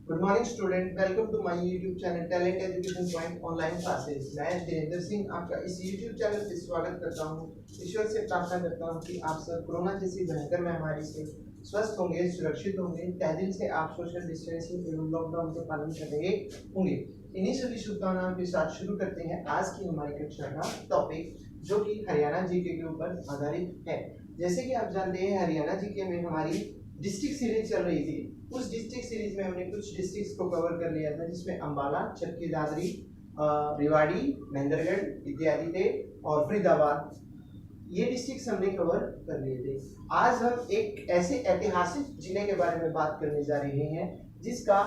Good morning student, welcome to my YouTube channel talent education point online classes. मैं धीरेन्द्र सिंह आपका इस YouTube channel पे स्वागत करता हूं। ईश्वर से प्रार्थना करता हूं कि आप सब कोरोना जैसी भयंकर महामारी से स्वस्थ होंगे, सुरक्षित होंगे, तहे दिल से आप सोशल डिस्टेंसिंग एवं लॉकडाउन का पालन कर रहे होंगे। इन्हीं सभी शुभकामनाओं के साथ शुरू करते हैं आज की हमारी कक्षा का टॉपिक, जो कि हरियाणा जीके के ऊपर आधारित है। जैसे कि आप जानते हैं, हरियाणा जीके में हमारी डिस्ट्रिक्ट सीरीज चल रही थी। उस डिस्ट्रिक्ट सीरीज में हमने कुछ डिस्ट्रिक्ट्स को कवर कर लिया था, जिसमें अंबाला, चरखी दादरी, रेवाड़ी, महेंद्रगढ़ इत्यादि थे, और फरीदाबाद, ये डिस्ट्रिक्ट्स हमने कवर कर लिए थे। आज हम एक ऐसे ऐतिहासिक जिले के बारे में बात करने जा रहे हैं जिसका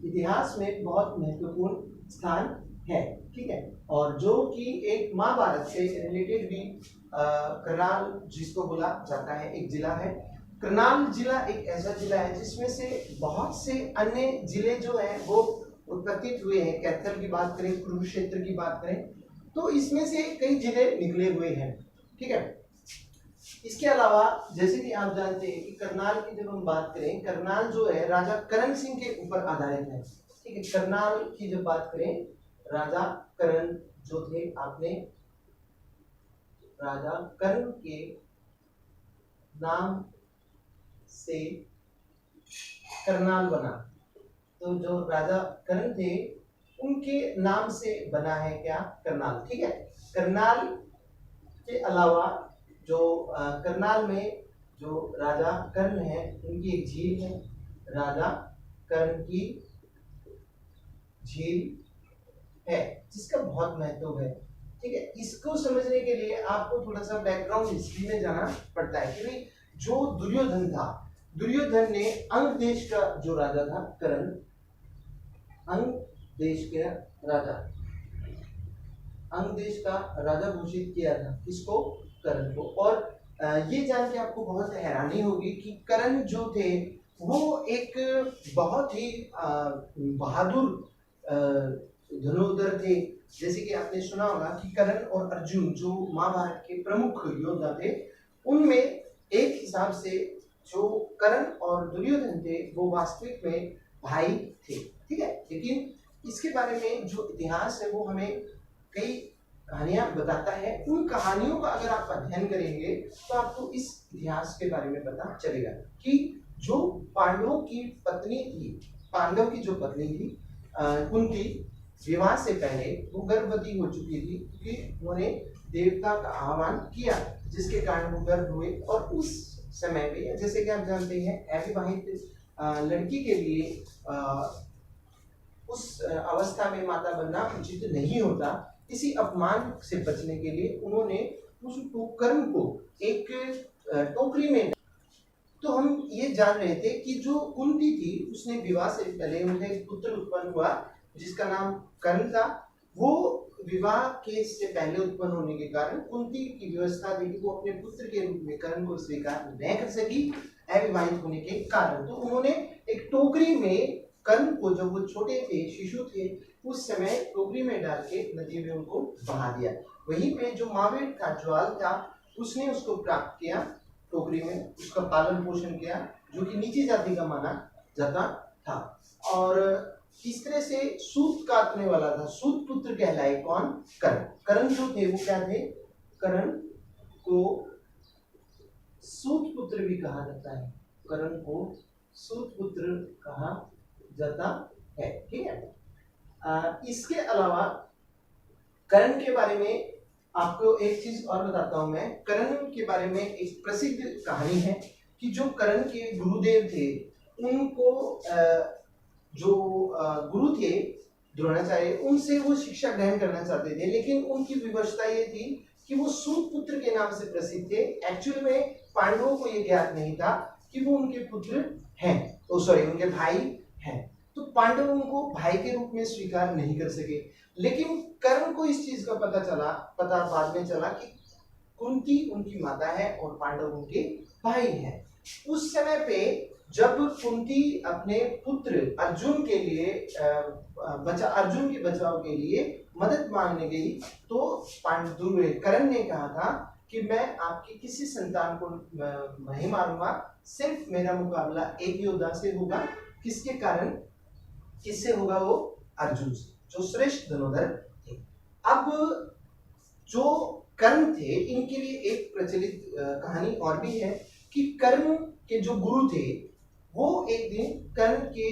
इतिहास में बहुत महत्वपूर्ण स्थान है, ठीक है, और जो कि एक महाभारत से रिलेटेड भी करनाल जिसको बोला जाता है एक जिला है। करनाल जिला एक ऐसा जिला है जिसमें से बहुत से अन्य जिले जो हैं वो उत्पत्ति हुए हैं। कैथल की बात करें, कुरुक्षेत्र की बात करें, तो इसमें से कई जिले निकले हुए हैं, ठीक है। इसके अलावा जैसे कि आप जानते हैं कि करनाल की जब हम बात करें, करनाल जो है राजा करण सिंह के ऊपर आधारित है, ठीक है। करनाल की जब बात करें, राजा करण जो थे, आपने राजा करण के नाम से करनाल बना। तो जो राजा करण थे उनके नाम से बना है क्या, करनाल, ठीक है। करनाल के अलावा जो करनाल में जो राजा कर्ण है उनकी एक झील है, राजा कर्ण की झील है, जिसका बहुत महत्व है, ठीक है। इसको समझने के लिए आपको थोड़ा सा बैकग्राउंड हिस्ट्री में जाना पड़ता है कि भाई जो दुर्योधन था, दुर्योधन ने अंग देश का जो राजा था कर्ण, अंग देश के राजा, अंग देश का राजा घोषित किया था किसको, कर्ण को। और ये जान के आपको बहुत हैरानी होगी कि कर्ण जो थे वो एक बहुत ही बहादुर धनुर्धर थे। जैसे कि आपने सुना होगा कि कर्ण और अर्जुन जो महाभारत के प्रमुख योद्धा थे, उनमें एक हिसाब से जो कर्ण और दुर्योधन थे वो वास्तविक में भाई थे, ठीक है। लेकिन इसके बारे में जो इतिहास है वो हमें कई कहानियां बताता है। उन कहानियों का अगर आप अध्ययन करेंगे तो आपको इस इतिहास के बारे में पता चलेगा कि जो पांडवों की पत्नी थी, पांडव की जो पत्नी थी, उनकी विवाह से पहले वो गर्भवती हो चुकी थी, क्योंकि उन्होंने देवता का आह्वान किया जिसके कारण वो गर्भ हुए। और उस समय पे जैसे कि आप जानते हैं, अविवाहित लड़की के लिए उस अवस्था में माता बनना उचित नहीं होता। इसी अपमान से बचने के लिए उन्होंने उस कर्ण को एक टोकरी में, तो हम ये जान रहे थे कि जो कुंती थी उसने विवाह से पहले उन्हें एक पुत्र उत्पन्न हुआ जिसका नाम कर्ण था। वो विवाह के से पहले उत्पन्न होने के कारण कुंती की व्यवस्था थी कि वो अपने पुत्र के रूप में कर्ण को स्वीकार न कर सकी, अविवाहित होने के कारण। तो उन्होंने एक टोकरी में कर्ण को, जब वो छोटे थे, शिशु थे, उस समय टोकरी में डाल के नदी में उनको बहा दिया। वहीं पे जो मावेट था, ज्वाल था, उसने उसको प्राप्त किया, टोकरी में उसका पालन पोषण किया, जो कि नीची जाति का माना जाता था। और इस तरह से सूत काटने वाला था, सूत पुत्र कहलाए कौन, कर्ण। कर्ण जो थे वो क्या थे, कर्ण को सूत पुत्र भी कहा जाता है, कर्ण को सूत पुत्र कहा जाता है, ठीक है। इसके अलावा कर्ण के बारे में आपको एक चीज और बताता हूं मैं। कर्ण के बारे में एक प्रसिद्ध कहानी है कि जो कर्ण के गुरुदेव थे, उनको जो गुरु थे द्रोणाचार्य, उनसे वो शिक्षा ग्रहण करना चाहते थे, लेकिन उनकी विवशता ये थी कि वो सूत पुत्र के नाम से प्रसिद्ध थे। एक्चुअल में पांडवों को ये ज्ञात नहीं था कि वो उनके पुत्र हैं, उनके भाई हैं। तो पांडव उनको भाई के रूप में स्वीकार नहीं कर सके। लेकिन कर्ण को इस चीज का पता बाद में चला कि कुंती उनकी माता है और पांडव उनके भाई हैं। उस समय पे जब कुंती अपने पुत्र अर्जुन के लिए अर्जुन के बचाव के लिए मदद मांगने गई, तो कर्ण ने कहा था कि मैं आपकी किसी संतान को नहीं मारूंगा, सिर्फ मेरा मुकाबला एक योद्धा से होगा। किसके कारण, किससे होगा? वो अर्जुन से, जो श्रेष्ठ धनुर्धर थे। अब जो कर्ण थे, इनके लिए एक प्रचलित कहानी और भी है कि कर्ण के जो गुरु थे वो एक दिन कर्ण के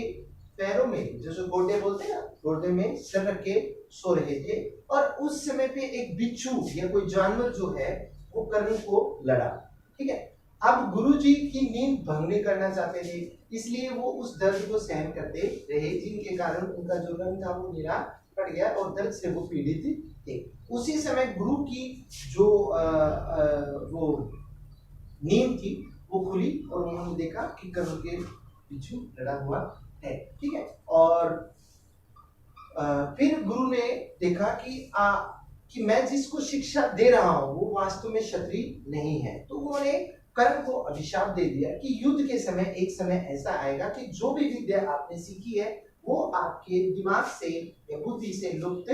पैरों में, जैसे गोडे बोलते हैं ना, गोडे में सिर रख के सो रहे थे और उस समय पे एक बिच्छू या कोई जानवर जो है वो कर्ण को लड़ा। ठीक है, अब गुरुजी की नींद भंग नहीं करना चाहते थे, इसलिए वो उस दर्द को सहन करते रहे, जिनके कारण उनका जो रंग था वो नीला पड़ गया और दर्द से वो पीड़ित थे। उसी समय गुरु की जो वो नींद थी वो खुली और उन्होंने देखा कि कर्ण के बिच्छू लड़ा हुआ है। ठीक है, और फिर गुरु ने देखा कि मैं जिसको शिक्षा दे रहा हूं वो वास्तव में क्षत्रिय नहीं है, तो उन्होंने कर्ण को अभिशाप दे दिया कि युद्ध के समय एक समय ऐसा आएगा कि जो भी विद्या आपने सीखी है वो आपके दिमाग से या बुद्धि से लुप्त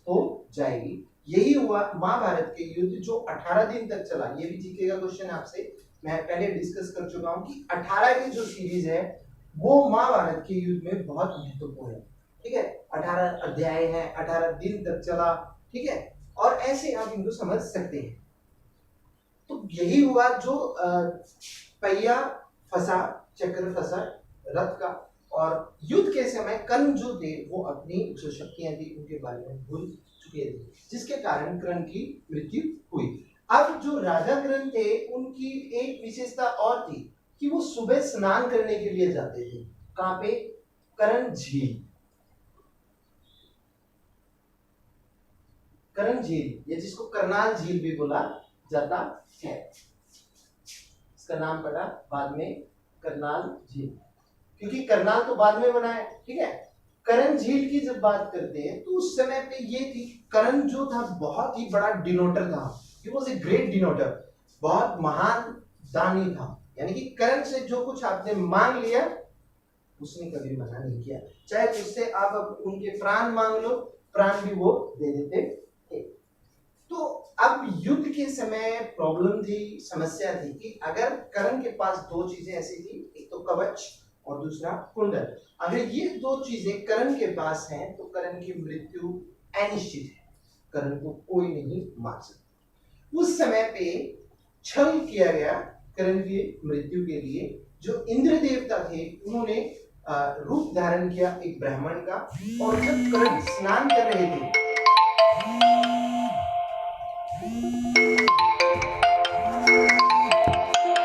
हो जाएगी। यही हुआ महाभारत के युद्ध जो 18 दिन तक चला। ये भी जीके का क्वेश्चन आपसे मैं पहले डिस्कस कर चुका हूं कि 18 की जो सीरीज है वो महाभारत के युद्ध में बहुत महत्वपूर्ण है। ठीक है, 18 अध्याय है, 18 दिन तक चला। ठीक है, और ऐसे आप इनको समझ सकते हैं। तो यही हुआ जो पहिया फंसा, चक्र फंसा रथ का, और युद्ध के समय कर्ण जो थे वो अपनी जो शक्तियां थी उनके बारे में भूल चुके थे, जिसके कारण कर्ण की मृत्यु हुई। अब जो राजा कर्ण थे उनकी एक विशेषता और थी कि वो सुबह स्नान करने के लिए जाते थे। कहां पे? कर्ण झील। कर्ण झील, या जिसको करनाल झील भी बोला जाता है, इसका नाम पड़ा बाद में करनाल झील, क्योंकि करनाल तो बाद में बना है। ठीक है, कर्ण झील की जब बात करते हैं तो उस समय पे ये थी, कर्ण जो था बहुत ही बड़ा डिनोटर था, ही वाज ए ग्रेट डिनोटर, बहुत महान दानी था। यानी कि कर्ण से जो कुछ आपने मांग लिया उसने कभी मना नहीं किया, चाहे उससे आप उनके प्राण मांग लो, प्राण भी वो दे देते थे। तो अब युद्ध के समय प्रॉब्लम थी, समस्या थी कि अगर कर्ण के पास दो चीजें ऐसी थी, एक तो कवच और दूसरा कुंडल, अगर ये दो चीजें कर्ण के पास हैं तो कर्ण की मृत्यु अनिश्चित है, कर्ण को कोई नहीं मार सकता। उस समय पे छल किया गया कर्ण की मृत्यु के लिए। जो इंद्र देवता थे उन्होंने रूप धारण किया एक ब्राह्मण का, और जब कर्ण स्नान कर रहे थे